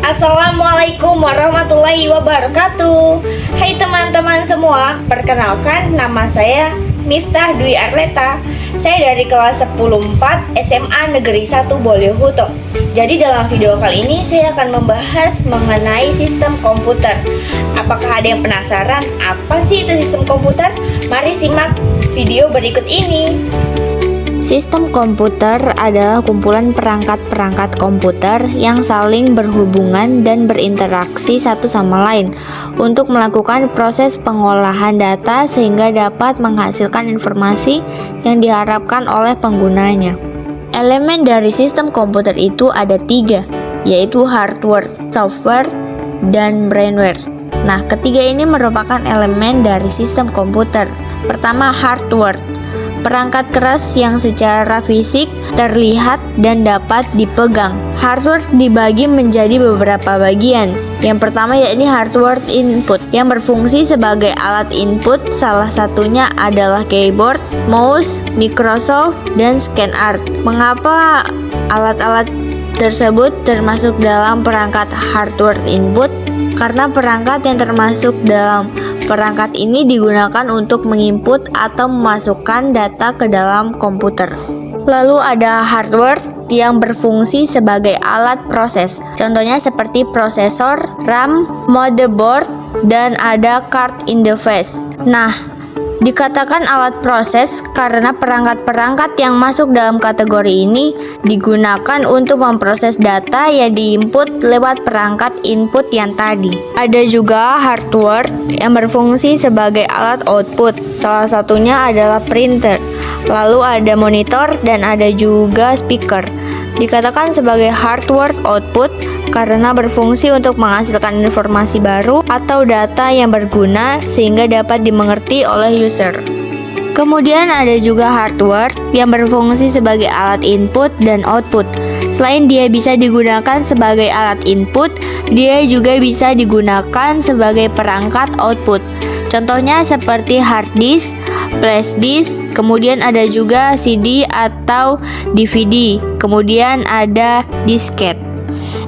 Assalamualaikum warahmatullahi wabarakatuh. Hai teman-teman semua, perkenalkan nama saya Miftah Dwi Arleta. Saya dari kelas 10/4 SMA Negeri 1 Bolehuto. Jadi dalam video kali ini saya akan membahas mengenai sistem komputer. Apakah ada yang penasaran apa sih itu sistem komputer? Mari simak video berikut ini. Sistem komputer adalah kumpulan perangkat-perangkat komputer yang saling berhubungan dan berinteraksi satu sama lain untuk melakukan proses pengolahan data sehingga dapat menghasilkan informasi yang diharapkan oleh penggunanya. Elemen dari sistem komputer itu ada 3, yaitu hardware, software, dan brainware. Nah, ketiga ini merupakan elemen dari sistem komputer. Pertama, hardware. Perangkat keras yang secara fisik terlihat dan dapat dipegang. Hardware dibagi menjadi beberapa bagian. Yang pertama yakni hardware input yang berfungsi sebagai alat input. Salah satunya adalah keyboard, mouse, Microsoft, dan ScanArt. Mengapa alat-alat tersebut termasuk dalam perangkat hardware input? Karena perangkat yang termasuk dalam perangkat ini digunakan untuk menginput atau memasukkan data ke dalam komputer. Lalu ada hardware yang berfungsi sebagai alat proses. Contohnya seperti prosesor, RAM, motherboard, dan ada card interface. Nah, dikatakan alat proses karena perangkat-perangkat yang masuk dalam kategori ini digunakan untuk memproses data yang diinput lewat perangkat input yang tadi. Ada juga hardware yang berfungsi sebagai alat output. Salah satunya adalah printer. Lalu ada monitor dan ada juga speaker. Dikatakan sebagai hardware output karena berfungsi untuk menghasilkan informasi baru atau data yang berguna sehingga dapat dimengerti oleh user. Kemudian ada juga hardware yang berfungsi sebagai alat input dan output. Selain dia bisa digunakan sebagai alat input, dia juga bisa digunakan sebagai perangkat output. Contohnya seperti hard disk, flash disk, kemudian ada juga CD atau DVD, kemudian ada disket.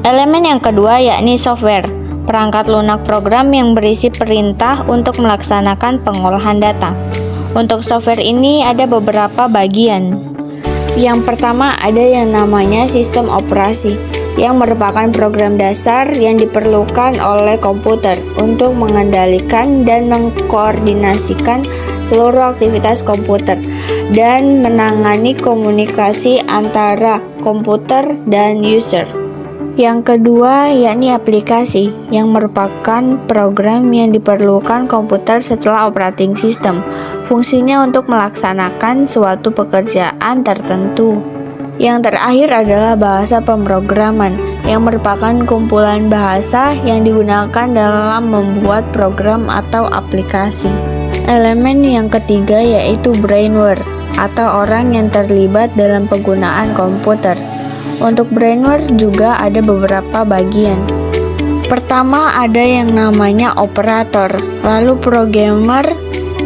Elemen yang kedua yakni software, perangkat lunak program yang berisi perintah untuk melaksanakan pengolahan data. Untuk software ini ada beberapa bagian. Yang pertama ada yang namanya sistem operasi, yang merupakan program dasar yang diperlukan oleh komputer untuk mengendalikan dan mengkoordinasikan seluruh aktivitas komputer dan menangani komunikasi antara komputer dan user. Yang kedua yakni aplikasi, yang merupakan program yang diperlukan komputer setelah operating system. Fungsinya untuk melaksanakan suatu pekerjaan tertentu. Yang terakhir adalah bahasa pemrograman, yang merupakan kumpulan bahasa yang digunakan dalam membuat program atau aplikasi. Elemen yang ketiga yaitu brainware, atau orang yang terlibat dalam penggunaan komputer. Untuk brainware juga ada beberapa bagian. Pertama ada yang namanya operator, lalu programmer,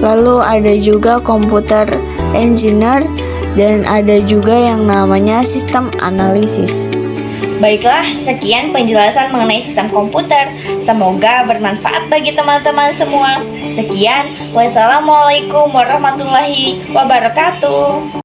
lalu ada juga komputer engineer, dan ada juga yang namanya sistem analisis. Baiklah, sekian penjelasan mengenai sistem komputer. Semoga bermanfaat bagi teman-teman semua. Sekian, wassalamualaikum warahmatullahi wabarakatuh.